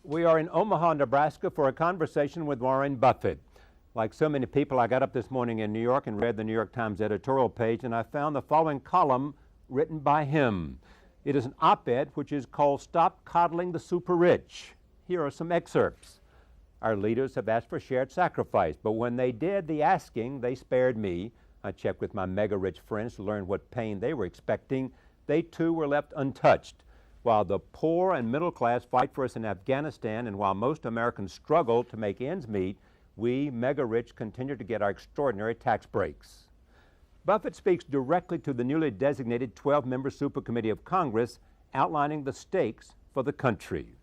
We are in Omaha, Nebraska for a conversation with Warren Buffett. Like so many people, I got up this morning in New York and read the New York Times editorial page, and I found the following column written by him. It is an op-ed which is called Stop Coddling the Super-Rich. Here are some excerpts. Our leaders have asked for shared sacrifice, but when they did the asking, they spared me. I checked with my mega-rich friends to learn what pain they were expecting. They too were left untouched. While the poor and middle class fight for us in Afghanistan, and while most Americans struggle to make ends meet, we mega-rich continue to get our extraordinary tax breaks. Buffett speaks directly to the newly designated 12-member Supercommittee of Congress, outlining the stakes for the country.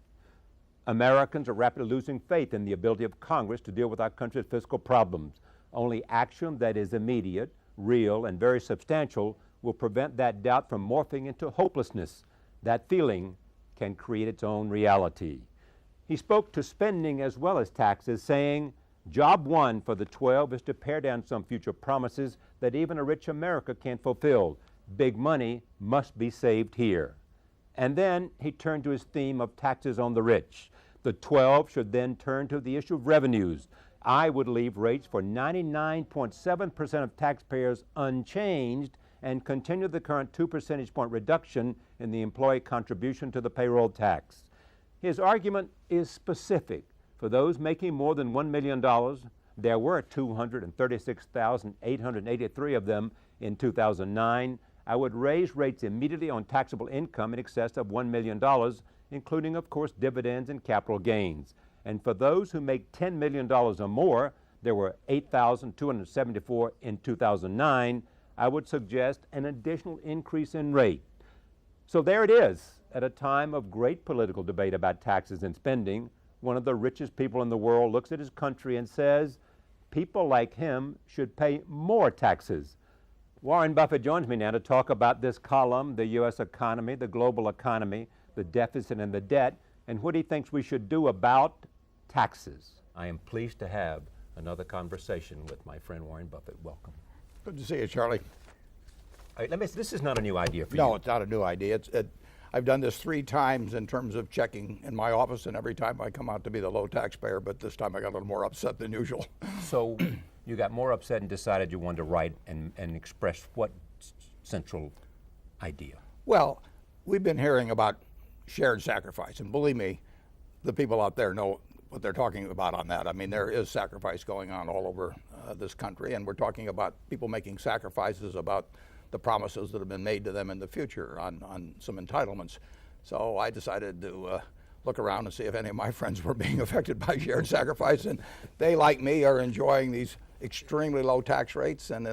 Americans are rapidly losing faith in the ability of Congress to deal with our country's fiscal problems. Only action that is immediate, real, and very substantial will prevent that doubt from morphing into hopelessness. That feeling can create its own reality. He spoke to spending as well as taxes, saying, "Job one for the 12 is to pare down some future promises that even a rich America can't fulfill. Big money must be saved here." And then he turned to his theme of taxes on the rich. The 12 should then turn to the issue of revenues. I would leave rates for 99.7% of taxpayers unchanged and continue the current 2 percentage point reduction in the employee contribution to the payroll tax. His argument is specific. For those making more than $1 million, there were 236,883 of them in 2009. I would raise rates immediately on taxable income in excess of $1 million, including, of course, dividends and capital gains. And for those who make $10 million or more, there were 8,274 in 2009. I would suggest an additional increase in rate. So there it is. At a time of great political debate about taxes and spending, one of the richest people in the world looks at his country and says, people like him should pay more taxes. Warren Buffett joins me now to talk about this column, the U.S. economy, the global economy, the deficit and the debt, and what he thinks we should do about taxes. I am pleased to have another conversation with my friend Warren Buffett. Welcome. Good to see you, Charlie. All right, this is not a new idea for you. No, it's not a new idea. I've done this 3 times in terms of checking in my office, and every time I come out to be the low taxpayer, but this time I got a little more upset than usual. So you got more upset and decided you wanted to write and express what central idea? Well, we've been hearing about shared sacrifice, and believe me, the people out there know what they're talking about on that. I mean, there is sacrifice going on all over this country, and we're talking about people making sacrifices about the promises that have been made to them in the future on some entitlements. So I decided to look around and see if any of my friends were being affected by shared sacrifice, and they, like me, are enjoying these extremely low tax rates, and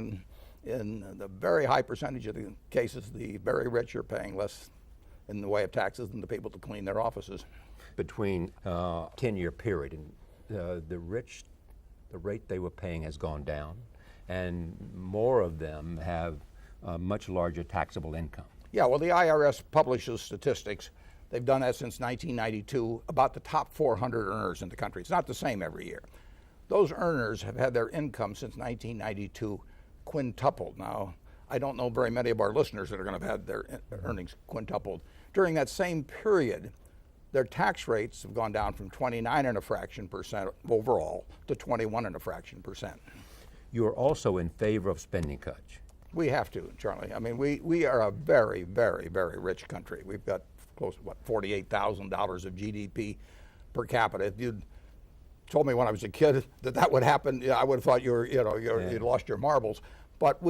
in the very high percentage of the cases, the very rich are paying less in the way of taxes than the people to clean their offices. Between a 10-year period, and the rich, the rate they were paying has gone down, and more of them have much larger taxable income. Yeah, well, the IRS publishes statistics. They've done that since 1992 about the top 400 earners in the country. It's not the same every year. Those earners have had their income since 1992 quintupled. Now, I don't know very many of our listeners that are going to have had their earnings quintupled. During that same period, their tax rates have gone down from 29.5% overall to 21.5%. You are also in favor of spending cuts. We have to, Charlie. I mean, we are a very, very, very rich country. We've got close to, $48,000 of GDP per capita. If you'd told me when I was a kid that would happen, I would have thought you'd lost your marbles. But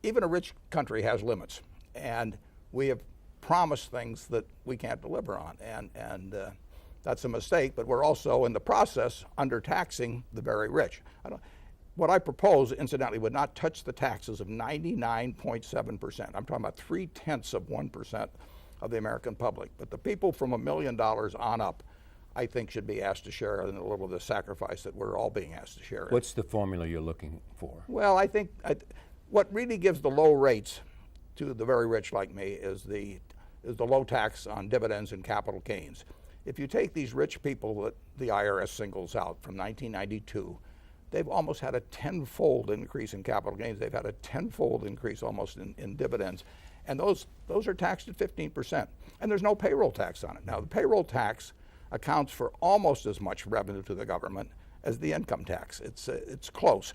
even a rich country has limits, and we have promised things that we can't deliver on, and that's a mistake. But we're also in the process undertaxing the very rich. What I propose, incidentally, would not touch the taxes of 99.7%. I'm talking about 0.3% of the American public. But the people from $1 million on up, I think, should be asked to share in a little of the sacrifice that we're all being asked to share in. What's the formula you're looking for? Well, I think what really gives the low rates to the very rich like me is the low tax on dividends and capital gains. If you take these rich people that the IRS singles out from 1992, they've almost had a tenfold increase in capital gains. They've had a tenfold increase almost in dividends. And those are taxed at 15%. And there's no payroll tax on it. Now, the payroll tax accounts for almost as much revenue to the government as the income tax. It's close.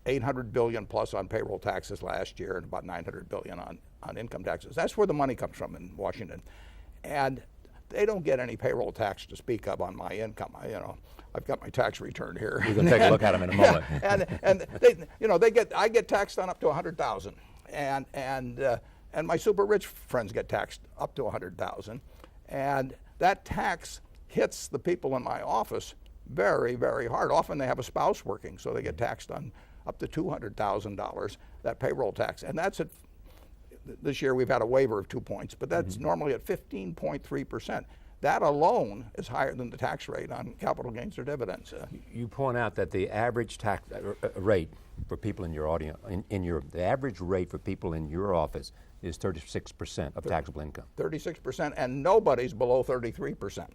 800 billion plus on payroll taxes last year and about 900 billion on income taxes. That's where the money comes from in Washington. And they don't get any payroll tax to speak of on my income. I've got my tax return here. We're going to take a look at them in a moment. and I get taxed on up to 100,000, and my super rich friends get taxed up to 100,000, and that tax hits the people in my office very, very hard. Often they have a spouse working, so they get taxed on up to $200,000, that payroll tax. And that's this year we've had a waiver of 2 points, but that's normally at 15.3%. That alone is higher than the tax rate on capital gains or dividends. You point out that the average tax rate for people in your audience, the average rate for people in your office is 36% of taxable income. 36%, and nobody's below 33%.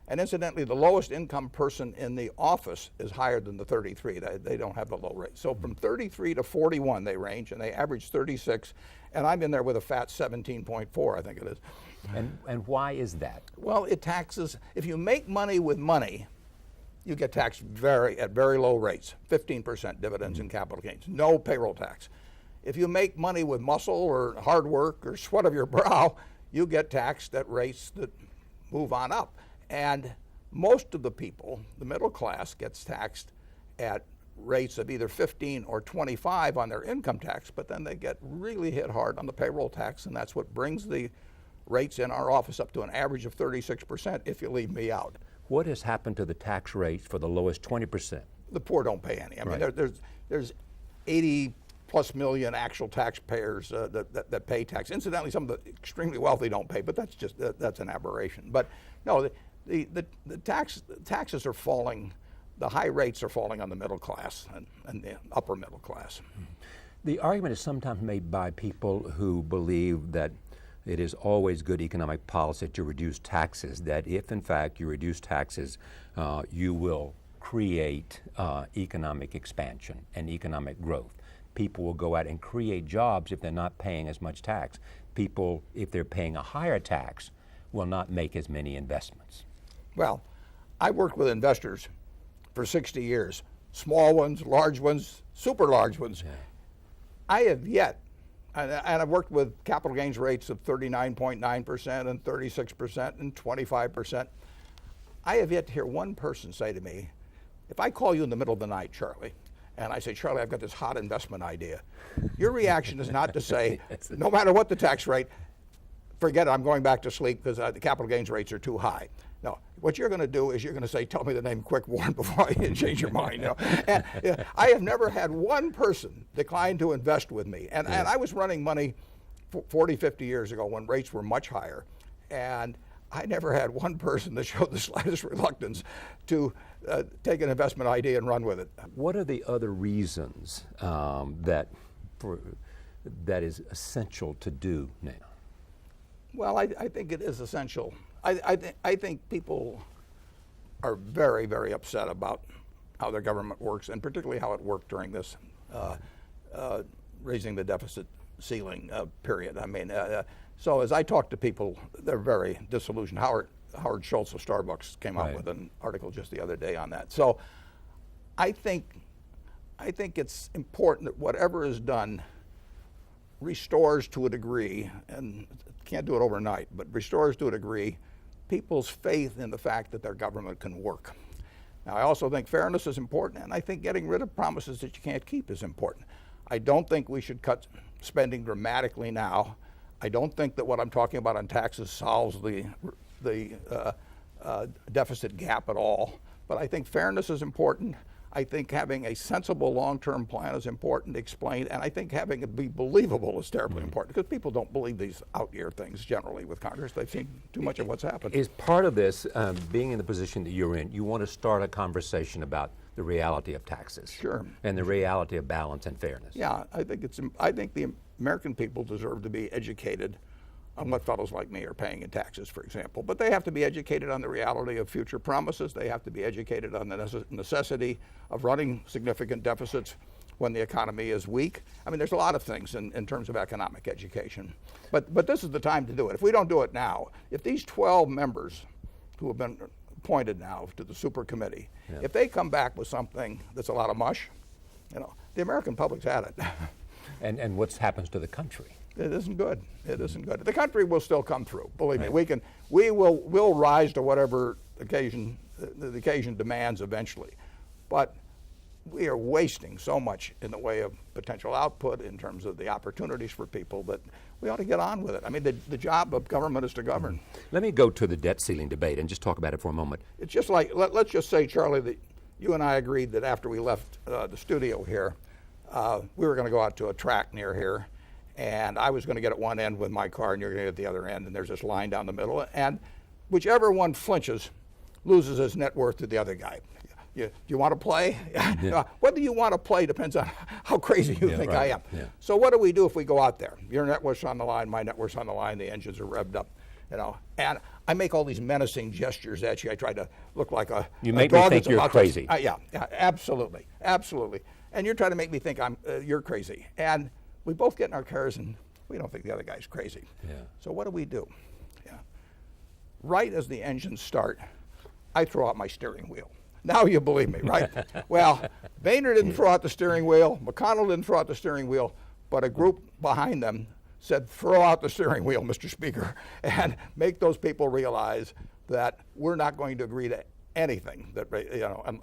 And incidentally, the lowest income person in the office is higher than the 33. They don't have the low rate. So from 33 to 41 they range, and they average 36, and I'm in there with a fat 17.4, I think it is. And why is that? Well, it taxes, if you make money with money, you get taxed at very low rates, 15% dividends and capital gains, no payroll tax. If you make money with muscle or hard work or sweat of your brow, you get taxed at rates that move on up. And most of the people, the middle class, gets taxed at rates of either 15 or 25 on their income tax, but then they get really hit hard on the payroll tax, and that's what brings the rates in our office up to an average of 36% if you leave me out. What has happened to the tax rates for the lowest 20%? The poor don't pay any. I mean, there's 80 plus million actual taxpayers that pay tax. Incidentally, some of the extremely wealthy don't pay, but that's an aberration. But no, the taxes are falling. The high rates are falling on the middle class and the upper middle class. The argument is sometimes made by people who believe that it is always good economic policy to reduce taxes, that if in fact you reduce taxes, you will create economic expansion and economic growth. People will go out and create jobs if they're not paying as much tax. People, if they're paying a higher tax, will not make as many investments. Well, I worked with investors for 60 years, small ones, large ones, super large ones. Yeah. I have yet, and I've worked with capital gains rates of 39.9% and 36% and 25%. I have yet to hear one person say to me, if I call you in the middle of the night, Charlie, and I say, Charlie, I've got this hot investment idea, your reaction is not to say, no matter what the tax rate, forget it, I'm going back to sleep because the capital gains rates are too high. No, what you're going to do is you're going to say, tell me the name quick, Warren, before I change your mind. You know? And I have never had one person decline to invest with me. And I was running money 40, 50 years ago when rates were much higher. And I never had one person that showed the slightest reluctance to take an investment idea and run with it. What are the other reasons that is essential to do now? Well, I think it is essential. I think people are very, very upset about how their government works, and particularly how it worked during this raising the deficit ceiling period. I mean, so as I talk to people, they're very disillusioned. Howard Schultz of Starbucks came out with an article just the other day on that. So I think it's important that whatever is done restores to a degree, and can't do it overnight, but restores to a degree people's faith in the fact that their government can work. Now, I also think fairness is important, and I think getting rid of promises that you can't keep is important. I don't think we should cut spending dramatically now. I don't think that what I'm talking about on taxes solves the deficit gap at all, but I think fairness is important. I think having a sensible long-term plan is important to explain, and I think having it be believable is terribly important, because people don't believe these out-year things generally with Congress. They've seen too much of what's happened. Is part of this, being in the position that you're in, you want to start a conversation about the reality of taxes? Sure. And the reality of balance and fairness? Yeah, I think the American people deserve to be educated on what fellows like me are paying in taxes, for example. But they have to be educated on the reality of future promises. They have to be educated on the necessity of running significant deficits when the economy is weak. I mean, there's a lot of things in terms of economic education. But this is the time to do it. If we don't do it now, if these 12 members who have been appointed now to the super committee, if they come back with something that's a lot of mush, the American public's had it. And what happens to the country? It isn't good. It isn't good. The country will still come through. Believe me, we'll rise to whatever the occasion demands eventually. But we are wasting so much in the way of potential output in terms of the opportunities for people that we ought to get on with it. I mean, the job of government is to govern. Let me go to the debt ceiling debate and just talk about it for a moment. It's just like, let's just say, Charlie, that you and I agreed that after we left the studio here, we were going to go out to a track near here, and I was going to get at one end with my car, and you're going to get at the other end, and there's this line down the middle, and whichever one flinches loses his net worth to the other guy. Do you want to play? Yeah. Whether you want to play depends on how crazy you think I am. Yeah. So what do we do if we go out there? Your net worth's on the line, my net worth's on the line, the engines are revved up, and I make all these menacing gestures at you. I try to look like a You make me think you're crazy. Yeah, absolutely. And you're trying to make me think you're crazy. And we both get in our cars and we don't think the other guy's crazy. Yeah. So what do? Yeah. Right as the engines start, I throw out my steering wheel. Now you believe me, right? Well, Boehner didn't throw out the steering wheel, McConnell didn't throw out the steering wheel, but a group behind them said, throw out the steering wheel, Mr. Speaker, and make those people realize that we're not going to agree to anything that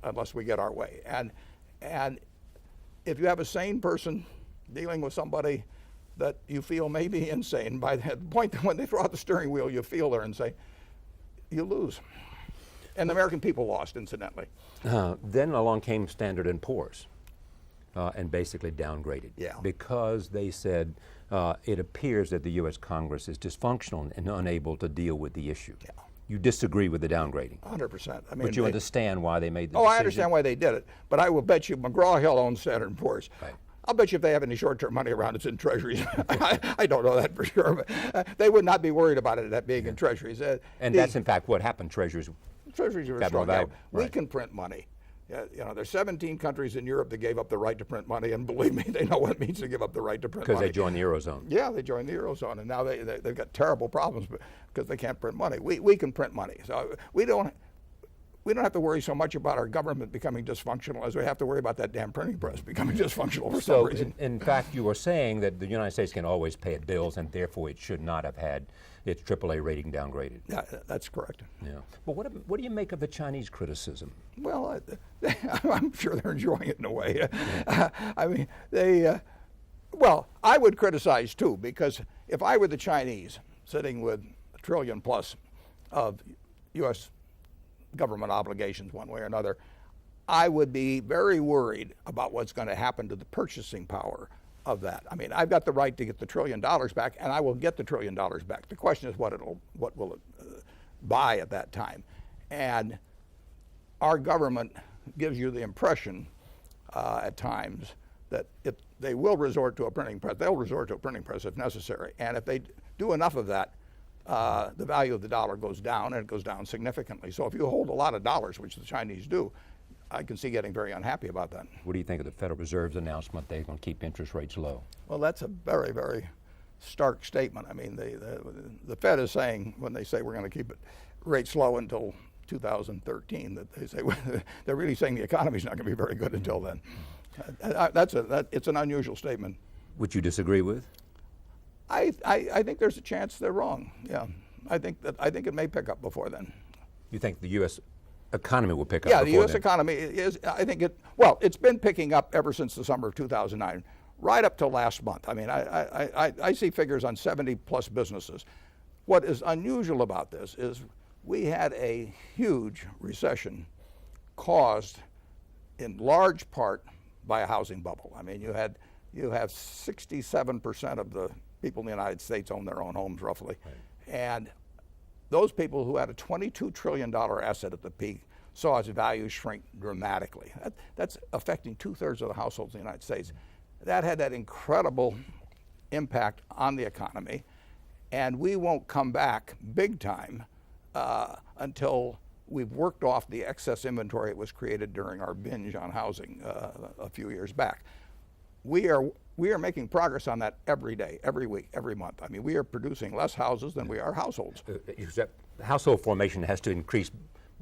unless we get our way. And if you have a sane person dealing with somebody that you feel may be insane, by the point that when they throw out the steering wheel, you feel they're insane, you lose. And the American people lost, incidentally. Then along came Standard & Poor's and basically downgraded. Yeah. Because they said it appears that the U.S. Congress is dysfunctional and unable to deal with the issue. Yeah. You disagree with the downgrading? 100%. I mean, but you understand why they made the decision? I understand why they did it. But I will bet you McGraw-Hill owns Standard & Poor's. Right. I'll bet you if they have any short-term money around, it's in treasuries. I don't know that for sure, but they would not be worried about it that being in treasuries. And that's in fact what happened. Treasuries are strong. Right. We can print money. There's 17 countries in Europe that gave up the right to print money, and believe me, they know what it means to give up the right to print money. Because they joined the Eurozone. Yeah, they joined the Eurozone, and now they've got terrible problems because they can't print money. We can print money, so we don't have to worry so much about our government becoming dysfunctional as we have to worry about that damn printing press becoming dysfunctional for some reason. In fact, you were saying that the United States can always pay its bills, and therefore it should not have had its AAA rating downgraded. Yeah, that's correct. Yeah. But what do you make of the Chinese criticism? Well, I'm sure they're enjoying it in a way. Yeah. I mean, I would criticize too, because if I were the Chinese sitting with $1 trillion plus of U.S. government obligations one way or another, I would be very worried about what's going to happen to the purchasing power of that. I mean, I've got the right to get the $1 trillion back, and I will get the $1 trillion back. The question is what will it buy at that time? And our government gives you the impression at times that if they will resort to a printing press, they'll resort to a printing press if necessary. And if they do enough of that, the value of the dollar goes down, and it goes down significantly. So if you hold a lot of dollars, which the Chinese do, I can see getting very unhappy about that. What do you think of the Federal Reserve's announcement they're going to keep interest rates low? Well, that's a very, very stark statement. I mean, the Fed is saying, when they say we're going to keep rates low until 2013, that they say they're really saying the economy's not going to be very good until then. It's an unusual statement. Which you disagree with? I think there's a chance they're wrong. Yeah, I think it may pick up before then. You think the U.S. economy will pick up? Yeah, the U.S. economy is. I think it's been picking up ever since the summer of 2009, right up to last month. I mean, I see figures on 70 plus businesses. What is unusual about this is we had a huge recession caused in large part by a housing bubble. I mean, you have 67% of the people in the United States own their own homes roughly. Right. And those people who had a $22 trillion asset at the peak saw its value shrink dramatically. That's affecting 2/3 of the households in the United States. That had that incredible impact on the economy, and we won't come back big time until we've worked off the excess inventory that was created during our binge on housing a few years back. We are making progress on that every day, every week, every month. I mean, we are producing less houses than we are households. household formation has to increase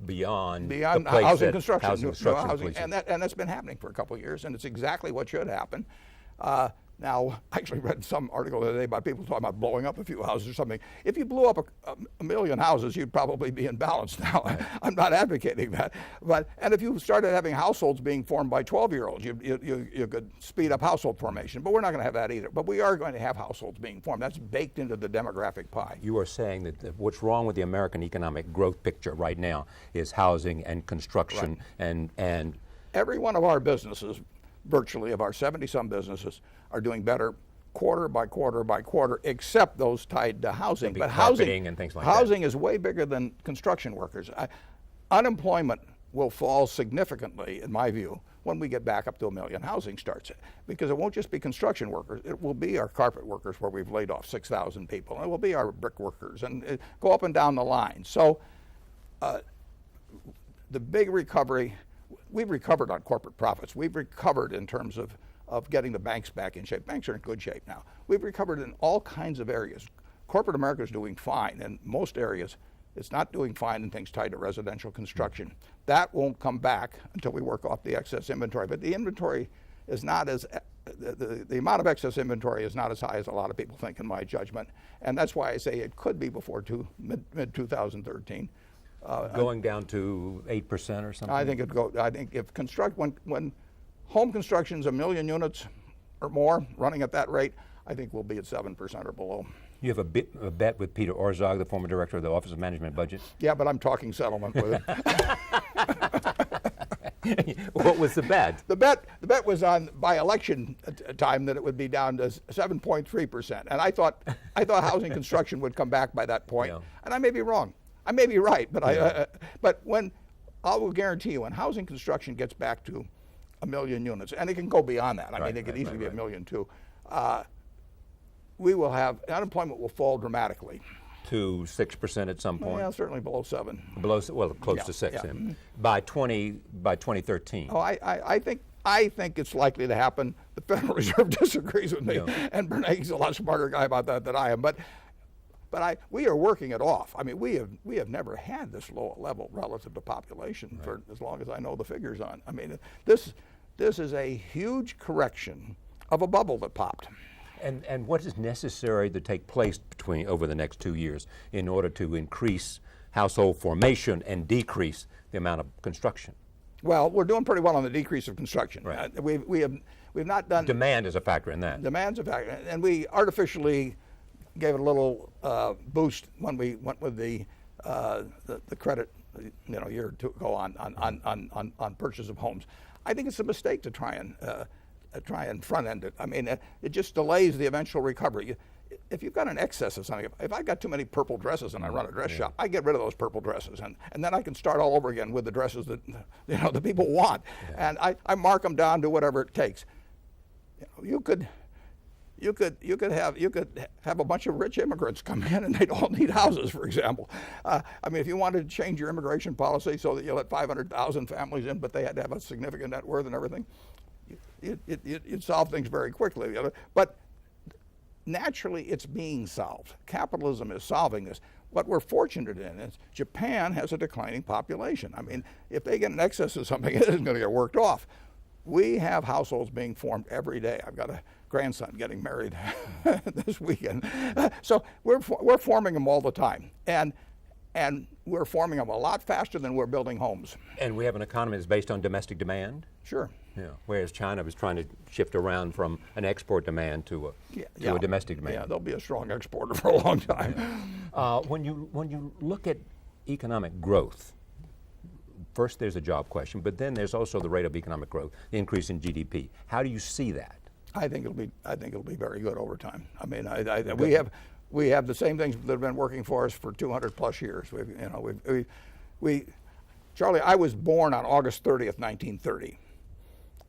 beyond the beyond place housing that construction, housing construction housing, pleases. and that's been happening for a couple of years, and it's exactly what should happen. Now, I actually read some article today about people talking about blowing up a few houses or something. If you blew up a million houses, you'd probably be in balance now. I'm not advocating that. And if you started having households being formed by 12-year-olds, you could speed up household formation. But we're not going to have that either. But we are going to have households being formed. That's baked into the demographic pie. You are saying that what's wrong with the American economic growth picture right now is housing and construction and every one of our businesses, virtually of our 70-some businesses, are doing better quarter by quarter by quarter, except those tied to housing. But housing and things like housing is way bigger than construction workers. Unemployment will fall significantly, in my view, when we get back up to 1 million housing starts. Because it won't just be construction workers. It will be our carpet workers, where we've laid off 6,000 people. And it will be our brick workers, and go up and down the line. So the big recovery, we've recovered on corporate profits. We've recovered in terms of getting the banks back in shape. Banks are in good shape now. We've recovered in all kinds of areas. Corporate America is doing fine in most areas. It's not doing fine in things tied to residential construction. That won't come back until we work off the excess inventory. But the inventory is not as, the amount of excess inventory is not as high as a lot of people think, in my judgment. And that's why I say it could be before mid-2013. going down to 8% or something? I think I think if when home construction's 1 million units or more running at that rate, I think we'll be at 7% or below. You have a bet with Peter Orszag, the former director of the Office of Management Budget? Yeah, but I'm talking settlement with him. What was the bet? The bet was on by election time that it would be down to 7.3%, and I thought housing construction would come back by that point, and I may be wrong. I may be right, but but when I will guarantee you, when housing construction gets back to 1 million units, and it can go beyond that. I mean, it could easily be 1 million too. We will have unemployment will fall dramatically to 6% at some point. Yeah, certainly below 7. Below, well, close to 6. Yeah. By 2013. Oh, I think it's likely to happen. The Federal Reserve disagrees with me, and Bernanke's a lot smarter guy about that than I am. But we are working it off. I mean, we have never had this low level relative to population for as long as I know the figures on. I mean, this is a huge correction of a bubble that popped. And what is necessary to take place over the next 2 years in order to increase household formation and decrease the amount of construction? Well, we're doing pretty well on the decrease of construction. Right. We've not done. Demand is a factor in that. Demand's a factor, and we artificially gave it a little boost when we went with the credit, a year or two ago on purchase of homes. I think it's a mistake to try and front end it. I mean, it just delays the eventual recovery. If you've got an excess of something, if I've got too many purple dresses and I run a dress shop, I get rid of those purple dresses, and then I can start all over again with the dresses that the people want, and I mark them down to whatever it takes. You could have a bunch of rich immigrants come in and they'd all need houses, for example. I mean, if you wanted to change your immigration policy so that you let 500,000 families in, but they had to have a significant net worth and everything, you'd solve things very quickly. But naturally, it's being solved. Capitalism is solving this. What we're fortunate in is Japan has a declining population. I mean, if they get an excess of something, it isn't going to get worked off. We have households being formed every day. I've got a grandson getting married this weekend. So we're forming them all the time. And we're forming them a lot faster than we're building homes. And we have an economy that's based on domestic demand? Sure. Yeah. Whereas China was trying to shift around from an export demand to a domestic demand. Yeah, they'll be a strong exporter for a long time. When you look at economic growth, first there's a job question, but then there's also the rate of economic growth, the increase in GDP. How do you see that? I think it'll be very good over time. I mean, we have the same things that have been working for us for 200 plus years. Charlie, I was born on August 30th, 1930.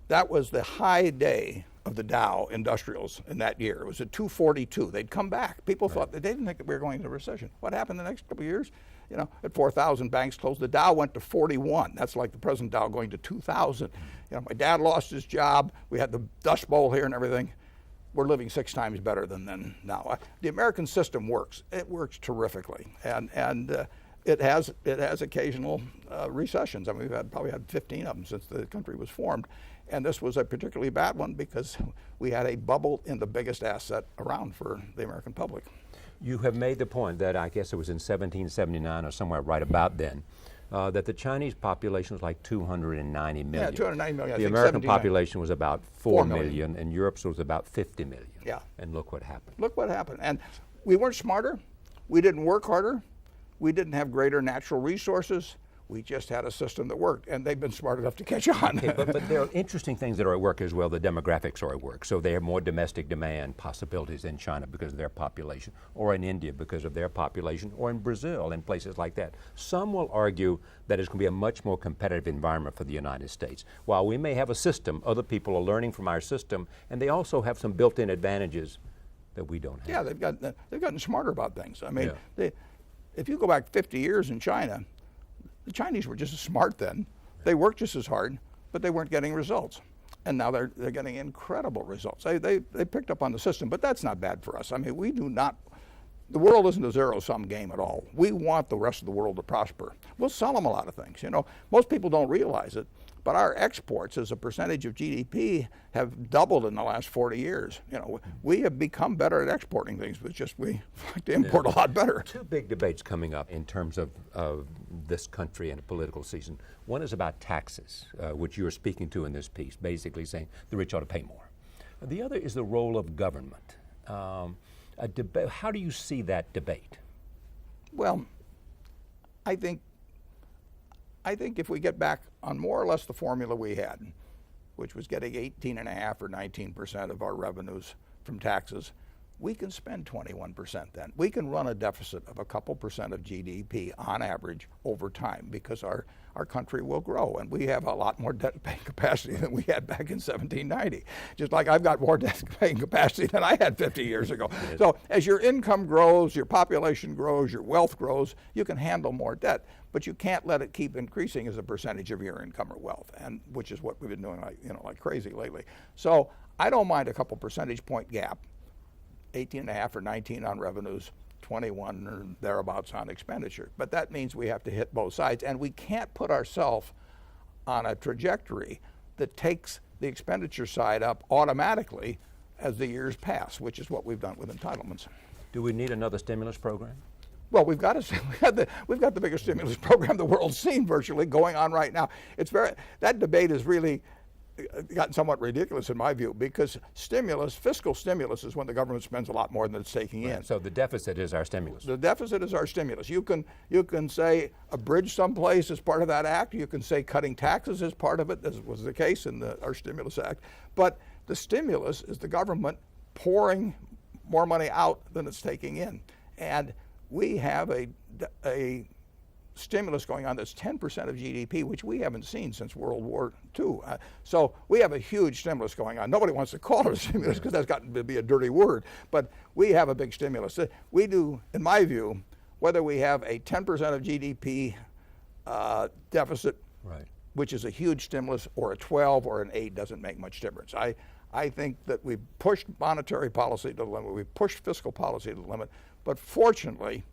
That was the high day of the Dow Industrials in that year. It was at 242. They'd come back. People thought they didn't think that we were going into a recession. What happened the next couple of years? At 4,000, banks closed. The Dow went to 41. That's like the present Dow going to 2,000. My dad lost his job. We had the Dust Bowl here and everything. We're living 6 times better than then now. The American system works. It works terrifically. And it has occasional recessions. I mean, we've probably had 15 of them since the country was formed. And this was a particularly bad one because we had a bubble in the biggest asset around for the American public. You have made the point that I guess it was in 1779 or somewhere right about then, that the Chinese population was like 290 million. Yeah, 290 million. The American population was about 4 million, and Europe's was about 50 million. Yeah. And look what happened. Look what happened. And we weren't smarter. We didn't work harder. We didn't have greater natural resources. We just had a system that worked, and they've been smart enough to catch on. Okay, but there are interesting things that are at work as well. The demographics are at work. So they have more domestic demand possibilities in China because of their population, or in India because of their population, or in Brazil and places like that. Some will argue that it's going to be a much more competitive environment for the United States. While we may have a system, other people are learning from our system, and they also have some built-in advantages that we don't have. Yeah, they've gotten smarter about things. I mean, if you go back 50 years in China, the Chinese were just as smart then. They worked just as hard, but they weren't getting results. And now they're getting incredible results. They picked up on the system, but that's not bad for us. I mean, we do not, the world isn't a zero-sum game at all. We want the rest of the world to prosper. We'll sell them a lot of things. You know, most people don't realize it, but our exports as a percentage of GDP have doubled in the last 40 years. You know, we have become better at exporting things, but just we like to import a lot better. Two big debates coming up in terms of this country and the political season. One is about taxes, which you're speaking to in this piece, basically saying the rich ought to pay more. The other is the role of government. A debate. How do you see that debate? Well, I think if we get back on more or less the formula we had, which was getting 18.5 or 19% of our revenues from taxes, we can spend 21% then. We can run a deficit of a couple percent of GDP on average over time because our country will grow, and we have a lot more debt-paying capacity than we had back in 1790. Just like I've got more debt-paying capacity than I had 50 years ago. So as your income grows, your population grows, your wealth grows, you can handle more debt, but you can't let it keep increasing as a percentage of your income or wealth, and which is what we've been doing like crazy lately. So I don't mind a couple percentage point gap, 18.5 or 19 on revenues, 21 or thereabouts on expenditure. But that means we have to hit both sides, and we can't put ourselves on a trajectory that takes the expenditure side up automatically as the years pass, which is what we've done with entitlements. Do we need another stimulus program? Well, we've got the biggest stimulus program the world's seen virtually going on right now. That debate is really gotten somewhat ridiculous in my view, because fiscal stimulus is when the government spends a lot more than it's taking in. So the deficit is our stimulus. The deficit is our stimulus. You can say a bridge someplace is part of that act. You can say cutting taxes is part of it, as was the case in our Stimulus Act. But the stimulus is the government pouring more money out than it's taking in. And we have a stimulus going on that's 10% of GDP, which we haven't seen since World War II. So we have a huge stimulus going on. Nobody wants to call it a stimulus because that's gotten to be a dirty word, but we have a big stimulus. We do, in my view, whether we have a 10% of GDP deficit, right, which is a huge stimulus, or a 12 or an 8 doesn't make much difference. I think that we've pushed monetary policy to the limit, we've pushed fiscal policy to the limit, but fortunately,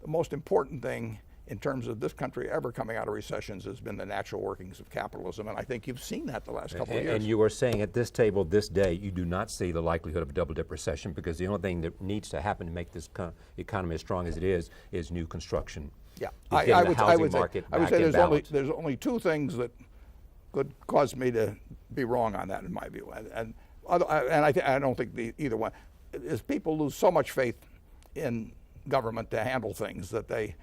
the most important thing in terms of this country ever coming out of recessions has been the natural workings of capitalism, and I think you've seen that the last couple of years. And you are saying at this table this day, you do not see the likelihood of a double-dip recession, because the only thing that needs to happen to make this economy as strong as it is new construction. Yeah, I would say there's only two things that could cause me to be wrong on that, in my view, and I don't think either one is people lose so much faith in government to handle things that they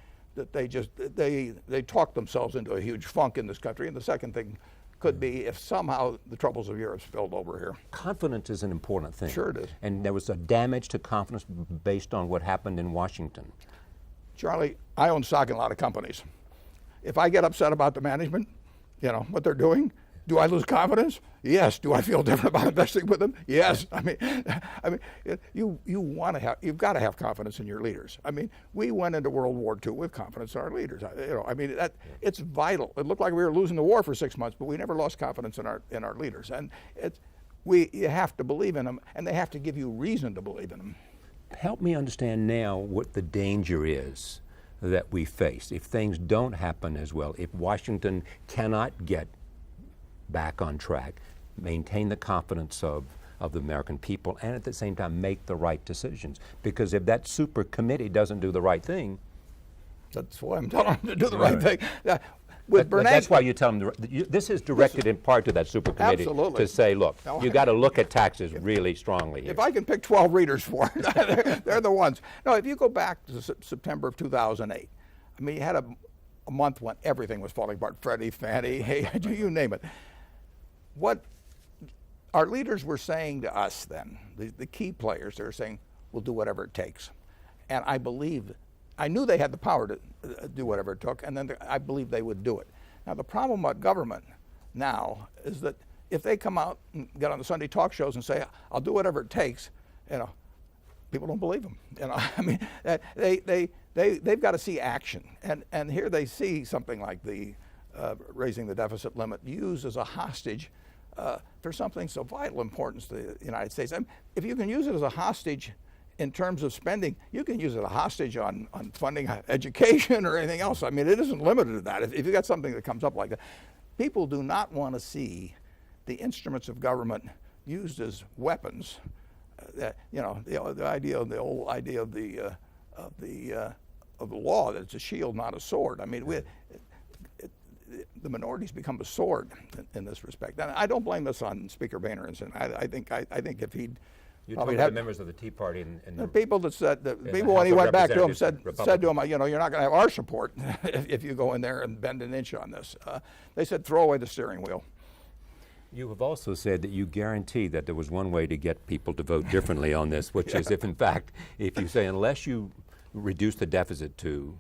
talk themselves into a huge funk in this country. And the second thing could be if somehow the troubles of Europe spilled over here. Confidence is an important thing. Sure it is. And there was a damage to confidence based on what happened in Washington. Charlie, I own stock in a lot of companies. If I get upset about the management, what they're doing, do I lose confidence? Yes. Do I feel different about investing with them? Yes. I mean, you've got to have confidence in your leaders. I mean, we went into World War II with confidence in our leaders. It's vital. It looked like we were losing the war for 6 months, but we never lost confidence in our leaders. And you have to believe in them, and they have to give you reason to believe in them. Help me understand now what the danger is that we face, if things don't happen as well, if Washington cannot get back on track, maintain the confidence of the American people, and at the same time make the right decisions. Because if that super committee doesn't do the right thing, that's why I'm telling them to do the right thing. With Bernanke, that's why you tell them, this is directed in part to that super committee to say, look, you got to look at taxes really strongly here. If I can pick 12 readers for it, they're the ones. No, if you go back to September of 2008, I mean, you had a month when everything was falling apart, Freddie, Fannie, hey, you name it. What our leaders were saying to us then, the key players, they were saying, we'll do whatever it takes. And I knew they had the power to do whatever it took, and then I believed they would do it. Now, the problem about government now is that if they come out and get on the Sunday talk shows and say, I'll do whatever it takes, people don't believe them. I mean, they've got to see action. And here they see something like the raising the deficit limit used as a hostage for something so vital importance to the United States. I mean, if you can use it as a hostage in terms of spending, you can use it as a hostage on funding education or anything else. I mean, it isn't limited to that. If you got something that comes up like that, people do not want to see the instruments of government used as weapons. The old idea of the law that it's a shield, not a sword. I mean, the minorities become a sword in this respect. And I don't blame this on Speaker Boehner. I think if he'd you talked about the members of the Tea Party and the people that said people when he went back to him said to him, you're not going to have our support if you go in there and bend an inch on this. They said throw away the steering wheel. You have also said that you guarantee that there was one way to get people to vote differently on this, which is if you say unless you reduce the deficit to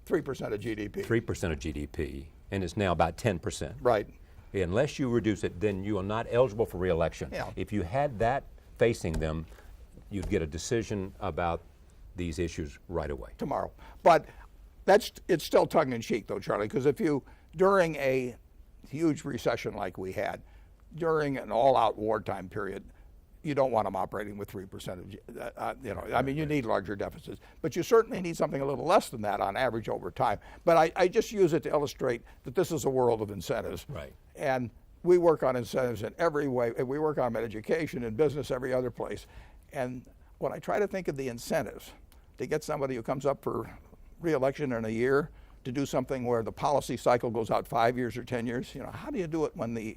3% of GDP. 3% of GDP, and it's now about 10%. Right. Unless you reduce it, then you are not eligible for re-election. Yeah. If you had that facing them, you'd get a decision about these issues right away. Tomorrow. But it's still tongue-in-cheek, though, Charlie, because during a huge recession like we had, during an all-out wartime period, you don't want them operating with 3% of, you need larger deficits. But you certainly need something a little less than that on average over time. But I just use it to illustrate that this is a world of incentives. Right. And we work on incentives in every way. We work on them in education, in business, every other place. And when I try to think of the incentives to get somebody who comes up for re-election in a year to do something where the policy cycle goes out 5 years or 10 years, how do you do it when the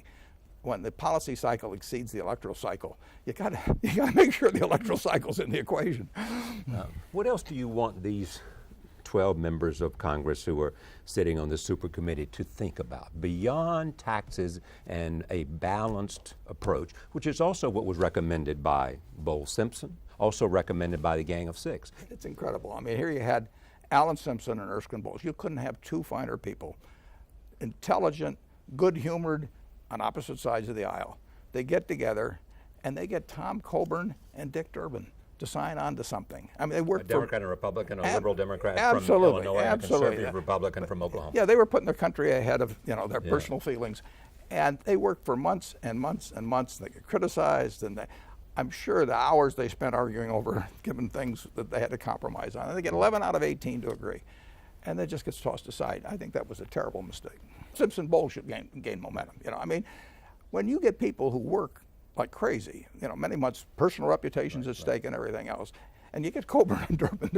policy cycle exceeds the electoral cycle? You got to make sure the electoral cycle's in the equation. What else do you want these 12 members of Congress who are sitting on the super committee to think about beyond taxes and a balanced approach, which is also what was recommended by Bowles Simpson, also recommended by the Gang of Six? It's incredible. I mean, here you had Alan Simpson and Erskine Bowles. You couldn't have two finer people. Intelligent, good-humored, on opposite sides of the aisle. They get together and they get Tom Coburn and Dick Durbin to sign on to something. I mean, they worked a Democrat and a Republican, a liberal Democrat from Illinois, and a conservative Republican from Oklahoma. Yeah, they were putting their country ahead of their personal feelings, and they worked for months and months and months. They get criticized, and I'm sure the hours they spent arguing over given things that they had to compromise on. And they get 11 out of 18 to agree, and it just gets tossed aside. I think that was a terrible mistake. Simpson Bowles should gain momentum. I mean, when you get people who work like crazy, many months, personal reputations at stake and everything else, and you get Coburn and Durbin.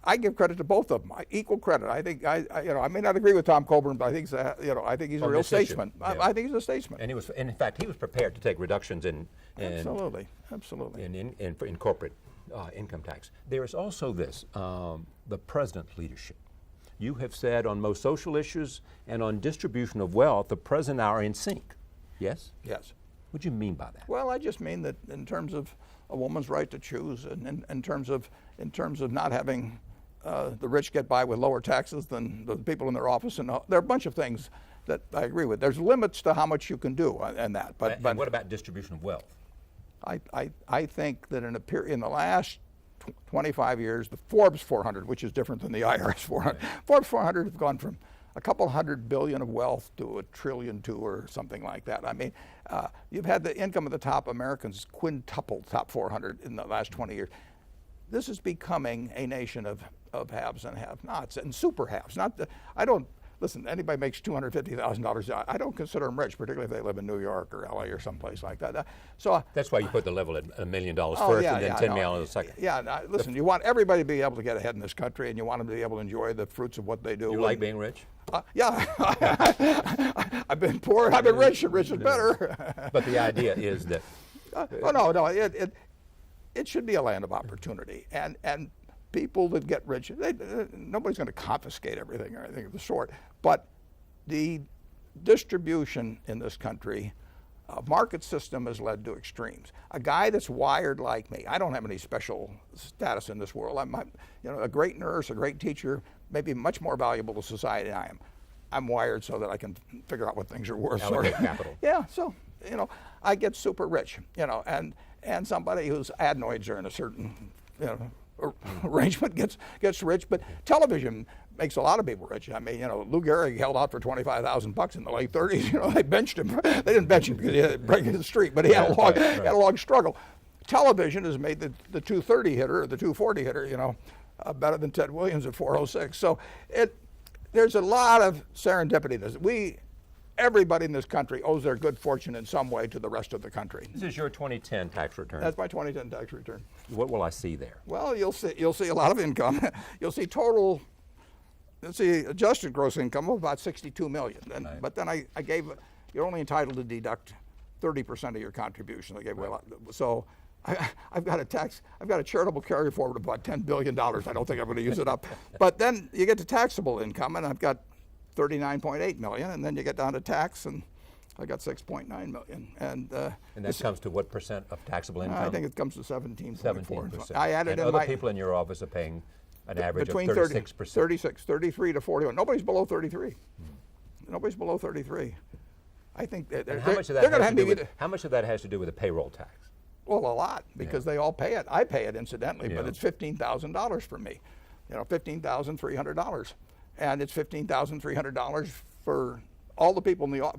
I give credit to both of them. Equal credit. I think I may not agree with Tom Coburn, but I think he's a real statesman. I think he's a statesman. And in fact, he was prepared to take reductions in absolutely in corporate income tax. There is also this the president's leadership. You have said on most social issues and on distribution of wealth, the president are in sync. Yes? Yes. What do you mean by that? Well, I just mean that in terms of a woman's right to choose, and in terms of not having the rich get by with lower taxes than the people in their office, and there are a bunch of things that I agree with. There's limits to how much you can do and that. But what about distribution of wealth? I think that in the last 25 years, the Forbes 400, which is different than the IRS 400, Forbes 400 have gone from a couple $100 billion of wealth to $1 trillion or something like that. I mean, you've had the income of the top Americans quintuple top 400 in the last 20 years. This is becoming a nation of of haves and have-nots and super haves. Listen, anybody makes $250,000. I don't consider them rich, particularly if they live in New York or LA or someplace like that. So that's why you put the level at $1 million first and then $10 million second. Yeah, listen, you want everybody to be able to get ahead in this country, and you want them to be able to enjoy the fruits of what they do. You like being rich? Yeah, I've been poor, I've been rich, and rich is better. But the idea is that. It should be a land of opportunity, and people that get rich, nobody's going to confiscate everything or anything of the sort, but the distribution in this country, market system has led to extremes. A guy that's wired like me, I don't have any special status in this world. I'm a great nurse, a great teacher, maybe much more valuable to society than I am. I'm wired so that I can figure out what things are worth. Allocate capital. Yeah, so, I get super rich, and somebody whose adenoids are in a certain, arrangement gets rich. But television makes a lot of people rich. I mean, Lou Gehrig held out for $25,000 in the late 30s. They benched him. They didn't bench him because he had break in the street, but he had a long struggle. Television has made the 230 hitter or the 240 hitter, better than Ted Williams at 406. So there's a lot of serendipity. Everybody in this country owes their good fortune in some way to the rest of the country. This is your 2010 tax return. That's my 2010 tax return. What will I see there? Well, you'll see a lot of income. You'll see adjusted gross income of about $62 million. Right. But then you're only entitled to deduct 30% of your contribution. I gave away a lot. So I've got a charitable carry forward of about $10 billion. I don't think I'm going to use it up. But then you get to taxable income, and I've got $39.8 million, and then you get down to tax, and I got $6.9 million. And that comes to what percent of taxable income? I think it comes to 17.4. 17%. I added and other people in your office are paying an average between of 36%. 33 to 41. Nobody's below 33. Nobody's below 33. I think how much of that has to do with the payroll tax? Well, a lot, because they all pay it. I pay it incidentally, but it's $15,000 for me. $15,300. And it's $15,300 for all the people in the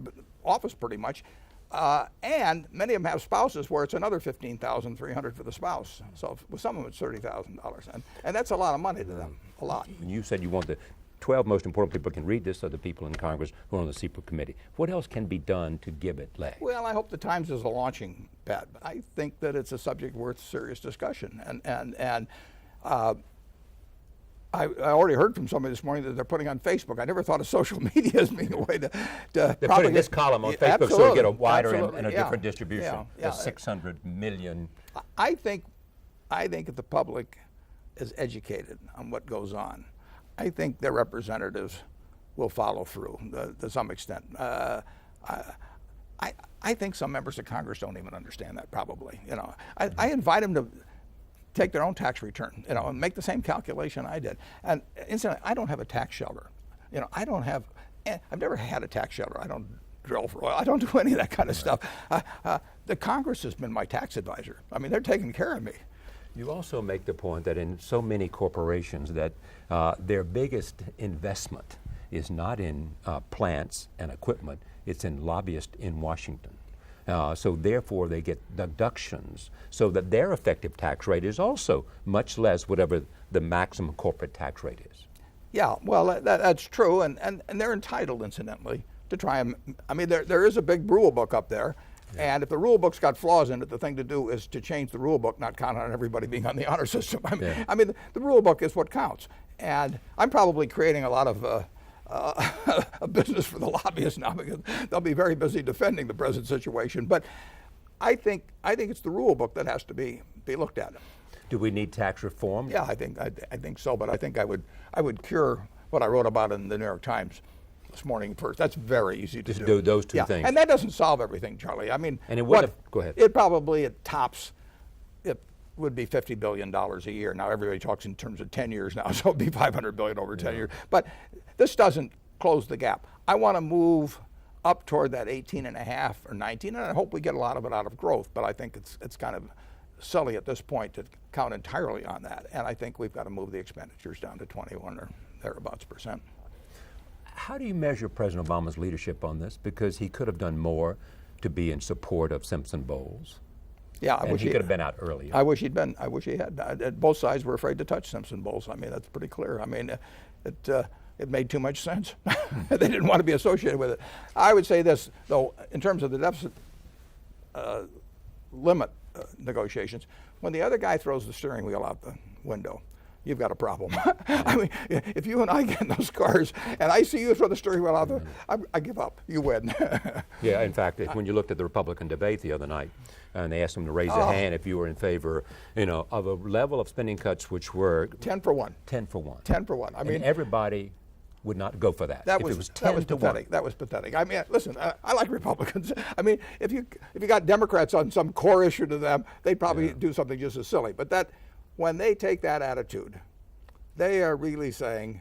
office pretty much. And many of them have spouses where it's another $15,300 for the spouse. So with some of them it's $30,000. And that's a lot of money to them, a lot. And you said you want the 12 most important people can read this are the people in Congress who are on the CEPA committee. What else can be done to give it leg? Well, I hope the Times is a launching pad. I think that it's a subject worth serious discussion. I already heard from somebody this morning that they're putting on Facebook. I never thought of social media as being a way to they're putting this column on Facebook so you get a wider and a different distribution. Yeah. The 600 million. I think if the public is educated on what goes on, I think their representatives will follow through to some extent. I think some members of Congress don't even understand that probably. I invite them to take their own tax return, and make the same calculation I did. And incidentally, I don't have a tax shelter. I've never had a tax shelter. I don't drill for oil. I don't do any of that kind of stuff. The Congress has been my tax advisor. I mean, they're taking care of me. You also make the point that in so many corporations that their biggest investment is not in plants and equipment, it's in lobbyists in Washington. So therefore they get deductions so that their effective tax rate is also much less whatever the maximum corporate tax rate is. Yeah, well, that's true, and they're entitled, incidentally, to try and, there is a big rule book up there, and if the rule book's got flaws in it, the thing to do is to change the rule book, not count on everybody being on the honor system. The rule book is what counts, and I'm probably creating a lot of a business for the lobbyists now because they'll be very busy defending the present situation. But I think it's the rule book that has to be looked at. Do we need tax reform? Yeah, I think so. But I think I would cure what I wrote about in the New York Times this morning first. That's very easy to do those two things. And that doesn't solve everything, Charlie. And it would go ahead. It probably tops. It would be $50 billion a year. Now everybody talks in terms of 10 years now, so it'd be $500 billion over 10 years. But this doesn't close the gap. I want to move up toward that 18.5 or 19, and I hope we get a lot of it out of growth. But I think it's kind of silly at this point to count entirely on that. And I think we've got to move the expenditures down to 21 or thereabouts percent. How do you measure President Obama's leadership on this? Because he could have done more to be in support of Simpson Bowles. Yeah, and he could have been out earlier. I wish he'd been. I wish he had. Both sides were afraid to touch Simpson Bowles. I mean, that's pretty clear. I mean, it made too much sense. They didn't want to be associated with it. I would say this, though, in terms of the deficit limit negotiations, when the other guy throws the steering wheel out the window, you've got a problem. I mean, if you and I get in those cars and I see you throw the steering wheel out, I give up. You win. Yeah, in fact, when you looked at the Republican debate the other night, and they asked them to raise a hand if you were in favor, of a level of spending cuts which were 10 for 1. 10 for 1. 10 for 1. I mean, everybody would not go for that. That was pathetic. That was pathetic. I mean, listen, I like Republicans. I mean, if you got Democrats on some core issue to them, they'd probably do something just as silly. But when they take that attitude, they are really saying,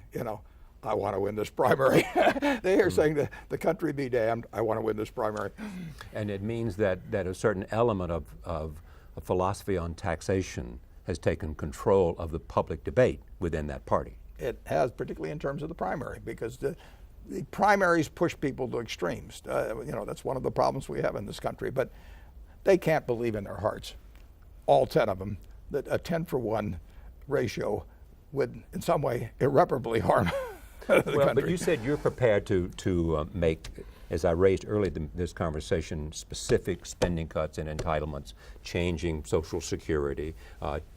I want to win this primary. They are saying that the country be damned, I want to win this primary. And it means that a certain element of a philosophy on taxation has taken control of the public debate within that party. It has, particularly in terms of the primary, because the primaries push people to extremes. That's one of the problems we have in this country. But they can't believe in their hearts, all 10 of them, that a 10 for 1 ratio would in some way irreparably harm the country. But you said you're prepared to make, as I raised earlier in this conversation, specific spending cuts and entitlements, changing Social Security,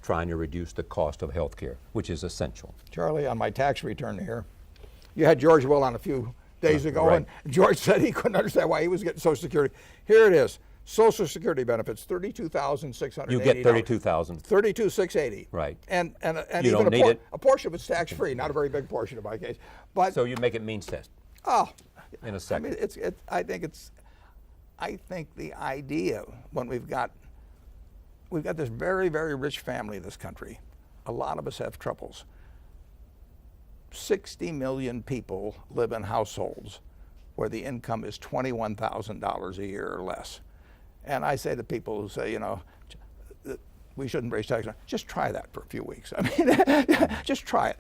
trying to reduce the cost of health care, which is essential. Charlie, on my tax return here, you had George Will on a few days ago, right. And George said he couldn't understand why he was getting Social Security. Here it is. Social Security benefits, $32,680. You get $32,000. $32,680. Right. And you even don't need it. A portion of it's tax-free, not a very big portion in my case. But so you make it means test. In a second. I mean, I think the idea when we've got this very, very rich family in this country, a lot of us have troubles. 60 million people live in households where the income is $21,000 a year or less. And I say to people who say, we shouldn't raise taxes, just try that for a few weeks. I mean, just try it.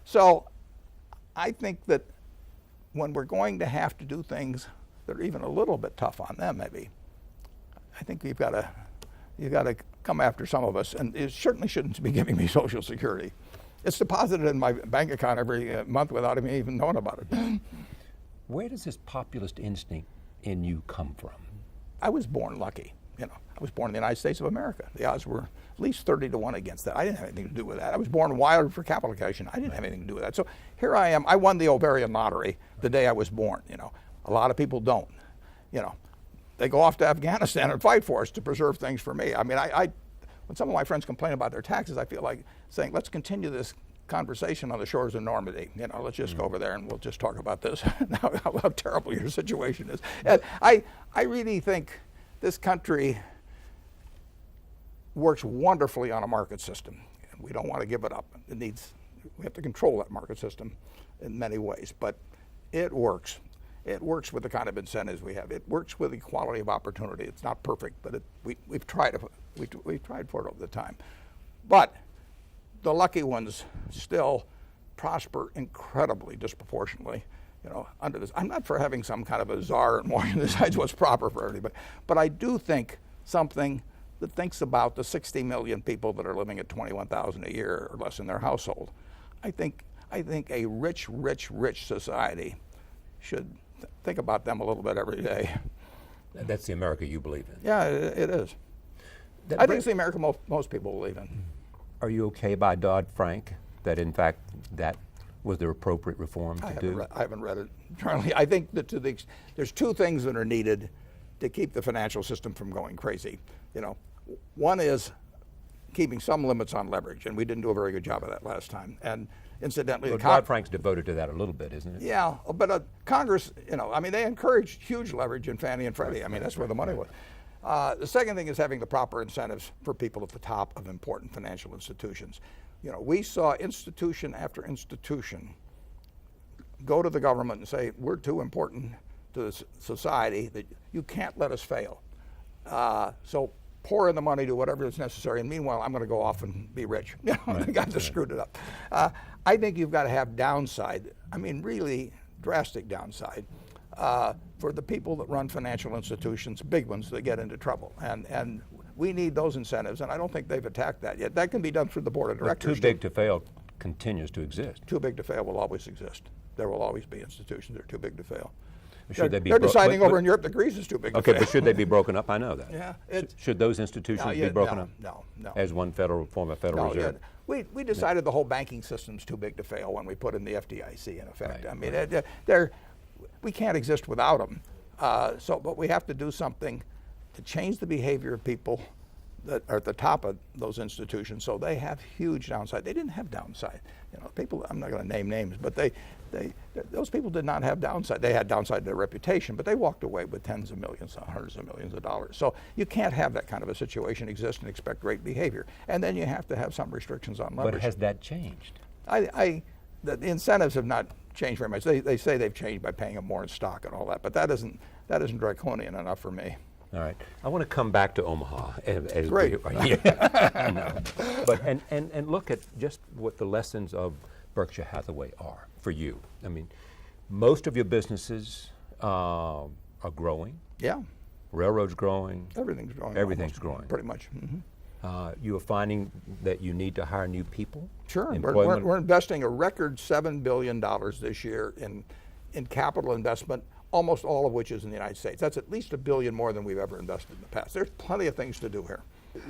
So I think that when we're going to have to do things that are even a little bit tough on them, maybe, I think you've got to come after some of us. And it certainly shouldn't be giving me Social Security. It's deposited in my bank account every month without me even knowing about it. Where does this populist instinct in you come from? I was born lucky. I was born in the United States of America. The odds were at least 30 to 1 against that. I didn't have anything to do with that. I was born wired for capitalization. I didn't have anything to do with that. So here I am. I won the ovarian lottery the day I was born. A lot of people don't. They go off to Afghanistan and fight for us to preserve things for me. I mean, when some of my friends complain about their taxes, I feel like saying, let's continue this conversation on the shores of Normandy. Let's just go over there and we'll just talk about this, how terrible your situation is. And I really think this country works wonderfully on a market system. We don't want to give it up. We have to control that market system in many ways, but it works. It works with the kind of incentives we have. It works with equality of opportunity. It's not perfect, but we've tried for it over the time. But the lucky ones still prosper incredibly disproportionately, under this. I'm not for having some kind of a czar and Washington decides what's proper for everybody, but I do think something that thinks about the 60 million people that are living at $21,000 a year or less in their household. I think a rich society should think about them a little bit every day. That's the America you believe in. Yeah, it is. I think it's the America most people believe in. Are you okay by Dodd-Frank, that in fact that was the appropriate reform to do? I haven't read it, Charlie. I think that there's two things that are needed to keep the financial system from going crazy. One is keeping some limits on leverage, and we didn't do a very good job of that last time. And incidentally, Dodd-Frank's devoted to that a little bit, isn't it? Yeah, but Congress, they encouraged huge leverage in Fannie and Freddie. I mean, that's where the money was. The second thing is having the proper incentives for people at the top of important financial institutions. We saw institution after institution go to the government and say, we're too important to the society that you can't let us fail. So pour in the money, do whatever is necessary, and meanwhile, I'm going to go off and be rich. The guys have screwed it up. I think you've got to have downside, really drastic downside, for the people that run financial institutions, big ones that get into trouble. And we need those incentives, and I don't think they've attacked that yet. That can be done through the board of directors. Too big to fail continues to exist. Too big to fail will always exist. There will always be institutions that are too big to fail. Should They're deciding over in Europe that Greece is too big to fail. Okay, but should they be broken up? I know that. Yeah. Should those institutions be broken up? No. As one form of Federal Reserve? Yeah. We decided the whole banking system's too big to fail when we put in the FDIC in effect. Right, I mean, we can't exist without them. But we have to do something to change the behavior of people that are at the top of those institutions, so they have huge downside. They didn't have downside. People, I'm not going to name names, but those people did not have downside. They had downside to their reputation, but they walked away with tens of millions, hundreds of millions of dollars. So you can't have that kind of a situation exist and expect great behavior. And then you have to have some restrictions on leverage. But has that changed? The incentives have not changed very much. They say they've changed by paying them more in stock and all that, but that isn't draconian enough for me. All right. I want to come back to Omaha. Great. Yeah. I know. But and look at just what the lessons of Berkshire Hathaway are for you. I mean, most of your businesses are growing. Yeah. Railroad's growing. Everything's growing. Everything's growing. Pretty much. Mm-hmm. You are finding that you need to hire new people? Sure. We're investing a record $7 billion this year in capital investment, almost all of which is in the United States. That's at least $1 billion more than we've ever invested in the past. There's plenty of things to do here.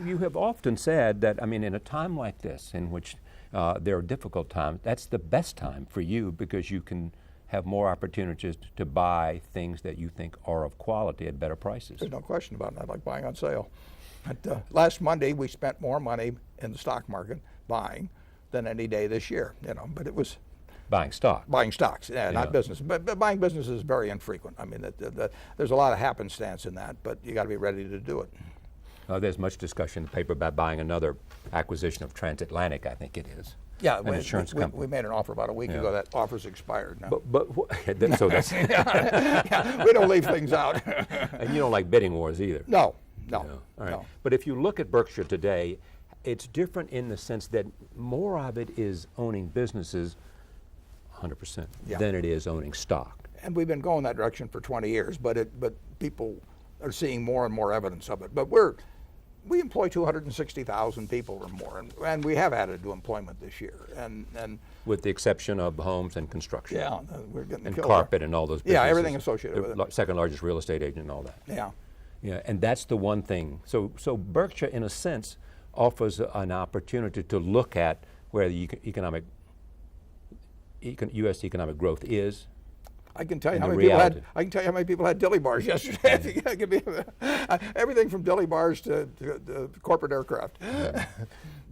You have often said that, I mean, in a time like this, in which there are difficult times, that's the best time for you because you can have more opportunities to buy things that you think are of quality at better prices. There's no question about it. I like buying on sale. But, last Monday, we spent more money in the stock market buying than any day this year. But it was buying stock. Buying stocks, not business. But buying business is very infrequent. I mean, there's a lot of happenstance in that, but you got to be ready to do it. There's much discussion in the paper about buying another acquisition of Transatlantic, I think it is. Yeah, an insurance company. We made an offer about a week ago. That offer's expired now. So that's we don't leave things out. And you don't like bidding wars either. No. All right. No. But if you look at Berkshire today, it's different in the sense that more of it is owning businesses 100% than it is owning stock. And we've been going that direction for 20 years, but people are seeing more and more evidence of it. But we employ 260,000 people or more, and we have added to employment this year. And with the exception of homes and construction. Yeah, we're getting and killed carpet there. And all those businesses. Yeah, everything associated with it. Second largest real estate agent and all that. Yeah. Yeah, and that's the one thing. So Berkshire, in a sense, offers an opportunity to look at where the U.S. economic growth is. I can tell you how many people had dilly bars yesterday. Everything from dilly bars to corporate aircraft.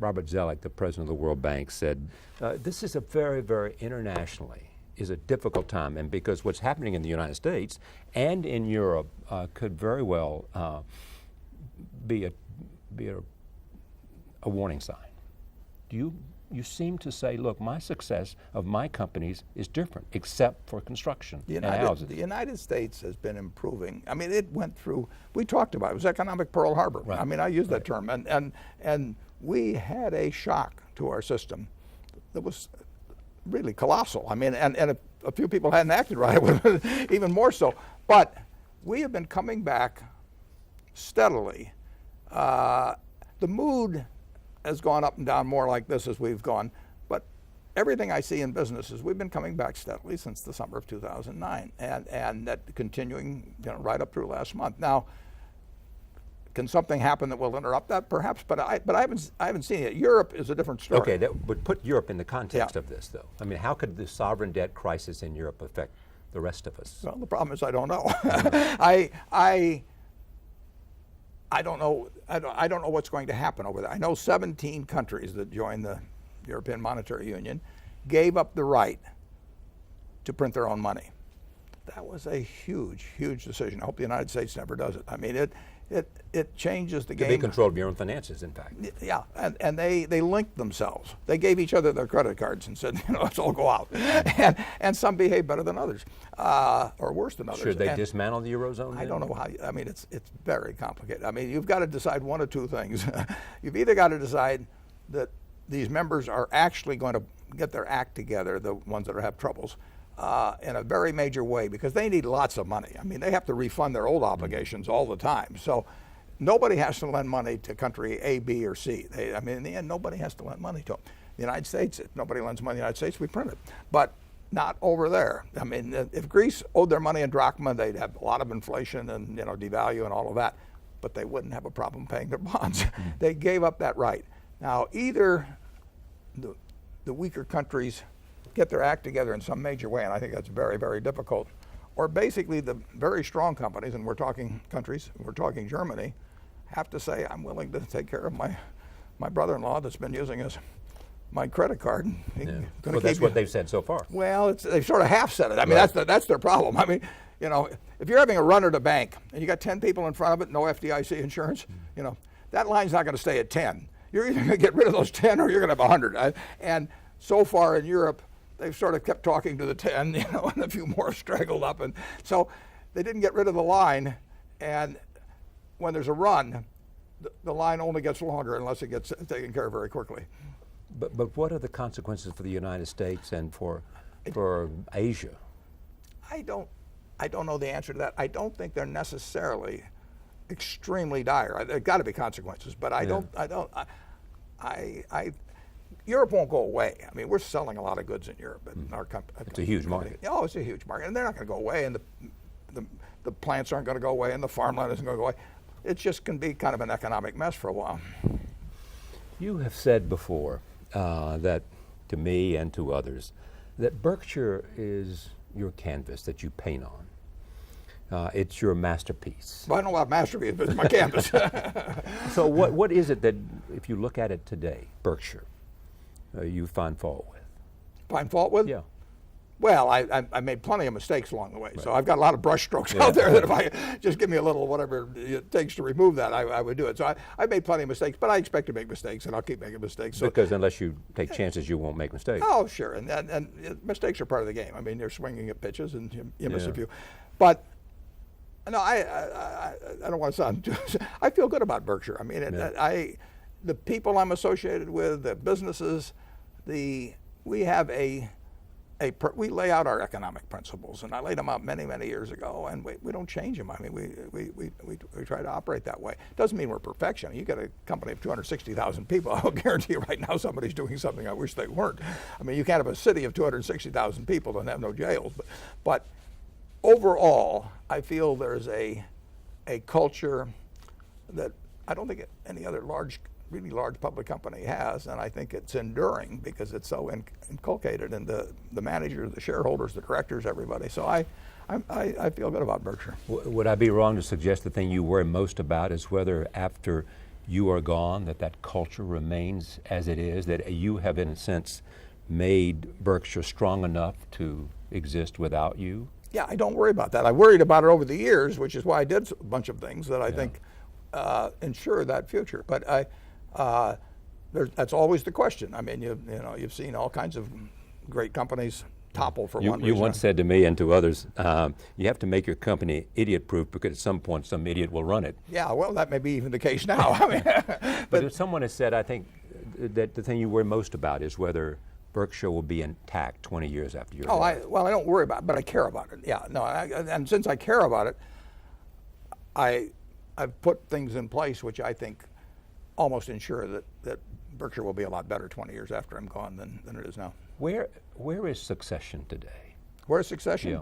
Robert Zoellick, the president of the World Bank, said, "This is a very, very internationally is a difficult time, and because what's happening in the United States and in Europe could very well be a warning sign." You seem to say, look, my success of my companies is different, except for construction and houses. The United States has been improving. I mean, it went through, we talked about it, was economic Pearl Harbor. Right. I mean, I used that term. And we had a shock to our system that was really colossal. I mean, and a few people hadn't acted right, even more so. But we have been coming back steadily. The mood has gone up and down more like this as we've gone, but everything I see in business is we've been coming back steadily since the summer of 2009, and that continuing right up through last month. Now, can something happen that will interrupt that? Perhaps, but I haven't seen it. Europe is a different story. Okay, but put Europe in the context of this, though. I mean, how could the sovereign debt crisis in Europe affect the rest of us? Well, the problem is I don't know. I don't know. I don't know what's going to happen over there. I know 17 countries that joined the European Monetary Union gave up the right to print their own money. That was a huge, huge decision. I hope the United States never does it. I mean, it changes the game. To be control of your own finances, in fact. Yeah, and they linked themselves. They gave each other their credit cards and said, let's all go out. And some behave better than others, or worse than others. Should they dismantle the Eurozone? I don't know how. I mean, it's very complicated. I mean, you've got to decide one of two things. You've either got to decide that these members are actually going to get their act together, the ones that have troubles, in a very major way, because they need lots of money. I mean, they have to refund their old obligations all the time. So nobody has to lend money to country A, B, or C. I mean, in the end, nobody has to lend money to them. The United States, if nobody lends money to the United States, we print it. But not over there. I mean, if Greece owed their money in drachma, they'd have a lot of inflation and devalue and all of that, but they wouldn't have a problem paying their bonds. They gave up that right. Now, either the weaker countries get their act together in some major way, and I think that's very, very difficult, or basically the very strong companies, and we're talking countries, we're talking Germany, have to say, I'm willing to take care of my brother-in-law that's been using my credit card. Well, that's what they've said so far. Well, they've sort of half said it. I mean, that's their problem. I mean, if you're having a run at a bank and you got 10 people in front of it, no FDIC insurance, that line's not going to stay at 10. You're either going to get rid of those 10 or you're going to have 100. And so far in Europe, they've sort of kept talking to the 10, and a few more straggled up. And so they didn't get rid of the line. And when there's a run, the line only gets longer unless it gets taken care of very quickly. But what are the consequences for the United States and for Asia? I don't know the answer to that. I don't think they're necessarily extremely dire. There's got to be consequences, but Europe won't go away. I mean, we're selling a lot of goods in Europe. Our it's a huge market. Oh, it's a huge market, and they're not going to go away, and the plants aren't going to go away, and the farmland isn't going to go away. It just can be kind of an economic mess for a while. You have said before that to me and to others that Berkshire is your canvas that you paint on. It's your masterpiece. Well, I don't know about masterpiece, but it's my canvas. So what is it that, if you look at it today, Berkshire, you find fault with? Find fault with? Yeah. Well, I made plenty of mistakes along the way, so I've got a lot of brush strokes out there that if I just give me a little whatever it takes to remove that, I would do it. So I made plenty of mistakes, but I expect to make mistakes, and I'll keep making mistakes. So, because unless you take chances, you won't make mistakes. Oh, sure, and mistakes are part of the game. I mean, you're swinging at pitches, and you miss a few. But no, I don't want to sound I feel good about Berkshire. I mean, the people I'm associated with, the businesses, we have we lay out our economic principles, and I laid them out many, many years ago, and we don't change them. I mean, we try to operate that way. Doesn't mean we're perfection. You get a company of 260,000 people, I'll guarantee you right now somebody's doing something I wish they weren't. I mean, you can't have a city of 260,000 people and have no jails. But overall, I feel there's a culture that I don't think any other really large public company has, and I think it's enduring because it's so inculcated in the managers, the shareholders, the directors, everybody. So I feel good about Berkshire. Would I be wrong to suggest the thing you worry most about is whether after you are gone that culture remains as it is, that you have in a sense made Berkshire strong enough to exist without you? Yeah, I don't worry about that. I worried about it over the years, which is why I did a bunch of things that I think ensure that future. But that's always the question. I mean, you've seen all kinds of great companies topple for one reason. You once said to me and to others, you have to make your company idiot-proof because at some point some idiot will run it. Yeah, well, that may be even the case now. I mean, but if someone has said, I think that the thing you worry most about is whether Berkshire will be intact 20 years after you're gone. I don't worry about it, but I care about it. Yeah, no, and since I care about it, I've put things in place which I think almost ensure that Berkshire will be a lot better 20 years after I'm gone than it is now. Where is succession today? Where is succession? Yeah.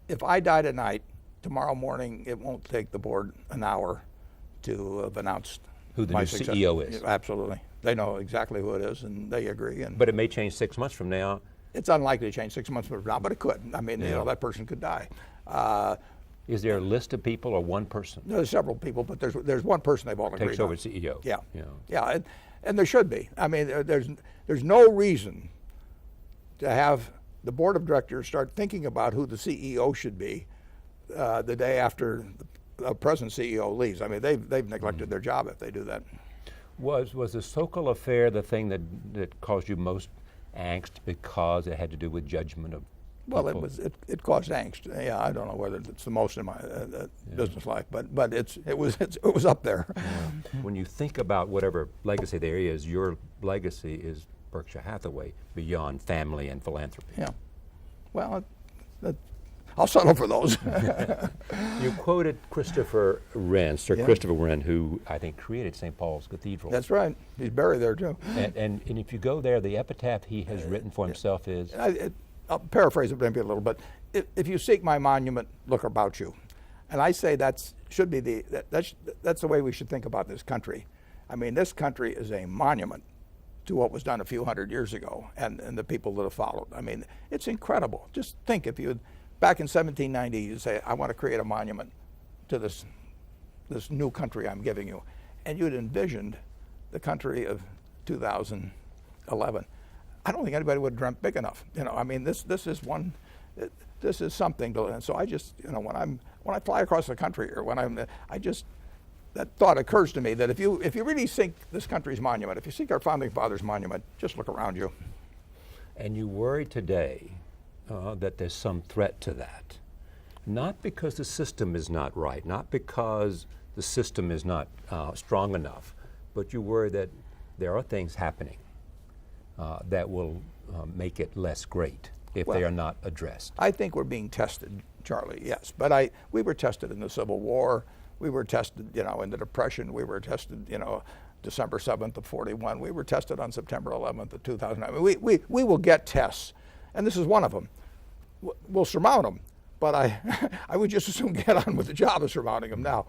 If I die tonight, tomorrow morning it won't take the board an hour to have announced who the new CEO is. Absolutely. They know exactly who it is, and they agree. But it may change 6 months from now. It's unlikely to change 6 months from now, but it could. I mean, that person could die. Is there a list of people or one person? There's several people, but there's one person they've all agreed on. Takes over CEO. Yeah, and there should be. I mean, there's no reason to have the board of directors start thinking about who the CEO should be the day after the present CEO leaves. I mean, they've neglected their job if they do that. Was the Sokol affair the thing that caused you most angst because it had to do with judgment of? Well, it caused angst. Yeah, I don't know whether it's the most in my business life, but it was up there. Yeah. When you think about whatever legacy there is, your legacy is Berkshire Hathaway beyond family and philanthropy. Yeah. Well, I'll settle for those. You quoted Christopher Wren, Sir Yeah. Christopher Wren, who I think created St. Paul's Cathedral. That's right. He's buried there too. And if you go there, the epitaph he has written for himself is, I'll paraphrase it maybe a little, but if you seek my monument, look about you. And I say that's the way we should think about this country. I mean, this country is a monument to what was done a few hundred years ago and the people that have followed. I mean, it's incredible. Just think if you, back in 1790, you say, I want to create a monument to this new country I'm giving you. And you'd envisioned the country of 2011. I don't think anybody would have dreamt big enough. You know, I mean, this is something to, and so I just, you know, when I fly across the country or when that thought occurs to me that if you really seek this country's monument, if you seek our founding fathers' monument, just look around you. and you worry today that there's some threat to that. Not because the system is not right, not because the system is not strong enough, but you worry that there are things happening that will make it less great if they are not addressed. I think we're being tested, Charlie, yes. But we were tested in the Civil War. We were tested, you know, in the Depression. We were tested, you know, December 7th of 41. We were tested on September 11th of 2009. I mean, we will get tests, and this is one of them. We'll surmount them, but I would just as soon get on with the job of surmounting them now.